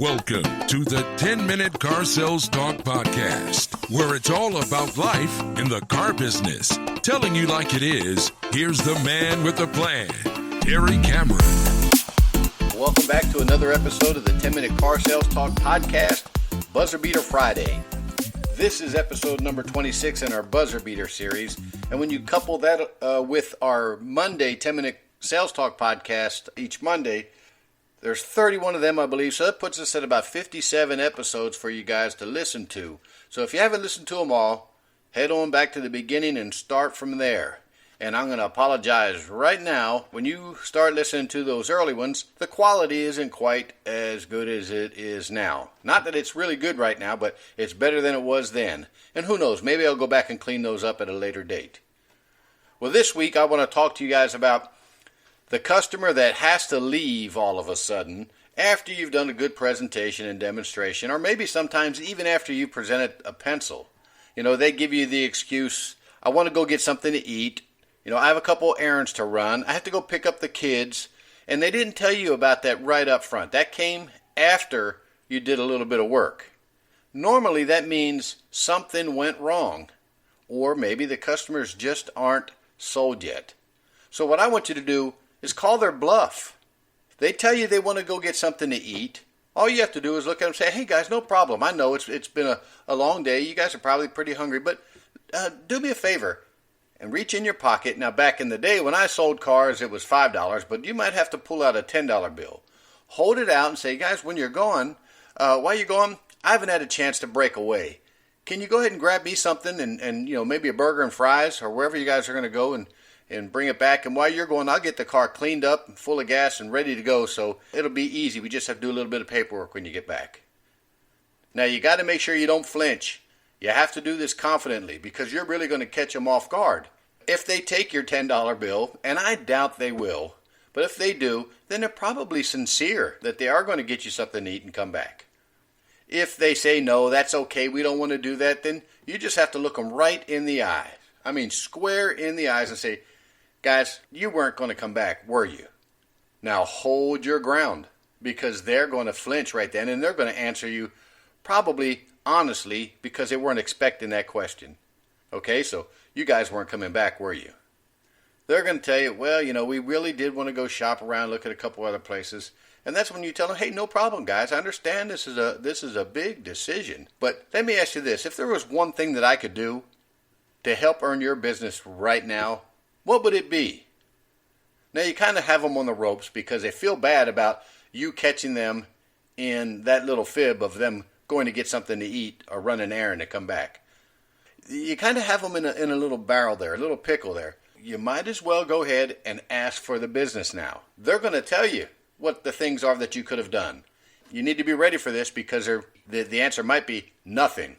Welcome to the 10-Minute Car Sales Talk Podcast, where it's all about life in the car business. Telling you like it is, here's the man with the plan, Terry Cameron. Welcome back to another episode of the 10-Minute Car Sales Talk Podcast, Buzzer Beater Friday. This is episode number 26 in our Buzzer Beater series. And when you couple that with our Monday 10-Minute Sales Talk Podcast each Monday, there's 31 of them, I believe, so that puts us at about 57 episodes for you guys to listen to. So if you haven't listened to them all, head on back to the beginning and start from there. And I'm going to apologize right now. When you start listening to those early ones, the quality isn't quite as good as it is now. Not that it's really good right now, but it's better than it was then. And who knows, maybe I'll go back and clean those up at a later date. Well, this week I want to talk to you guys about the customer that has to leave all of a sudden after you've done a good presentation and demonstration, or maybe sometimes even after you presented a pencil. You know, they give you the excuse, I want to go get something to eat. You know, I have a couple errands to run. I have to go pick up the kids. And they didn't tell you about that right up front. That came after you did a little bit of work. Normally that means something went wrong, or maybe the customers just aren't sold yet. So what I want you to do is call their bluff. If they tell you they want to go get something to eat, all you have to do is look at them and say, hey guys, no problem. I know it's been a long day. You guys are probably pretty hungry, but do me a favor and reach in your pocket. Now, back in the day when I sold cars, it was $5, but you might have to pull out a $10 bill. Hold it out and say, guys, when you're gone, while you're gone, I haven't had a chance to break away. Can you go ahead and grab me something and you know, maybe a burger and fries or wherever you guys are going to go and bring it back. And while you're going, I'll get the car cleaned up, full of gas, and ready to go. So it'll be easy. We just have to do a little bit of paperwork when you get back. Now, you got to make sure you don't flinch. You have to do this confidently because you're really going to catch them off guard. If they take your $10 bill, and I doubt they will, but if they do, then they're probably sincere that they are going to get you something to eat and come back. If they say, no, that's okay, we don't want to do that, then you just have to look them right in the eye. I mean, square in the eyes and say, guys, you weren't going to come back, were you? Now hold your ground because they're going to flinch right then and they're going to answer you probably honestly because they weren't expecting that question. Okay, so you guys weren't coming back, were you? They're going to tell you, well, you know, we really did want to go shop around, look at a couple other places. And that's when you tell them, hey, no problem, guys. I understand this is a big decision. But let me ask you this. If there was one thing that I could do to help earn your business right now, what would it be? Now, you kind of have them on the ropes because they feel bad about you catching them in that little fib of them going to get something to eat or run an errand to come back. You kind of have them in a little barrel there, a little pickle there. You might as well go ahead and ask for the business now. They're going to tell you what the things are that you could have done. You need to be ready for this because the answer might be nothing.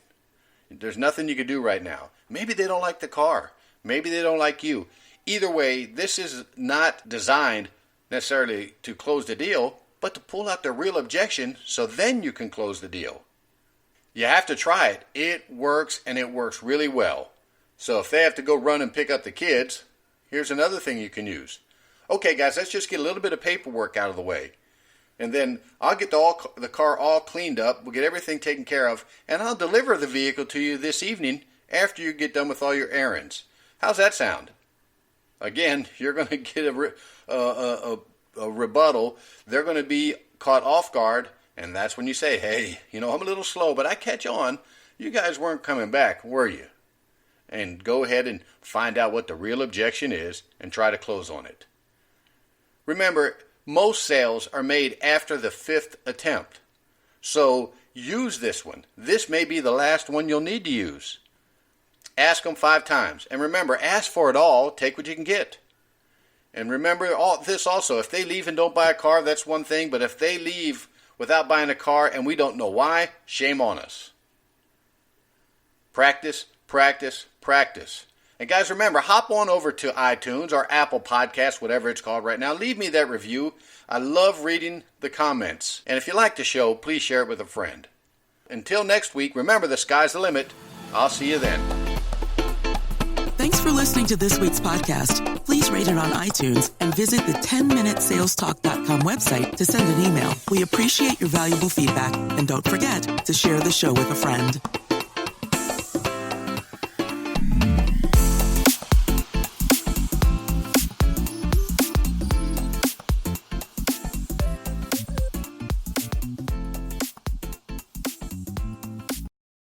There's nothing you could do right now. Maybe they don't like the car. Maybe they don't like you. Either way, this is not designed necessarily to close the deal, but to pull out the real objection so then you can close the deal. You have to try it. It works, and it works really well. So if they have to go run and pick up the kids, here's another thing you can use. Okay, guys, let's just get a little bit of paperwork out of the way. And then I'll get the car all cleaned up. We'll get everything taken care of. And I'll deliver the vehicle to you this evening after you get done with all your errands. How's that sound? Again, you're going to get a rebuttal. They're going to be caught off guard. And that's when you say, hey, you know, I'm a little slow, but I catch on. You guys weren't coming back, were you? And go ahead and find out what the real objection is and try to close on it. Remember, most sales are made after the 5th attempt. So use this one. This may be the last one you'll need to use. Ask them 5 times. And remember, ask for it all. Take what you can get. And remember this also. If they leave and don't buy a car, that's one thing. But if they leave without buying a car and we don't know why, shame on us. Practice, practice, practice. And guys, remember, hop on over to iTunes or Apple Podcasts, whatever it's called right now. Leave me that review. I love reading the comments. And if you like the show, please share it with a friend. Until next week, remember, the sky's the limit. I'll see you then. Thanks for for listening to this week's podcast. Please rate it on iTunes and visit the 10minutesalestalk.com website to send an email. We appreciate your valuable feedback, and don't forget to share the show with a friend.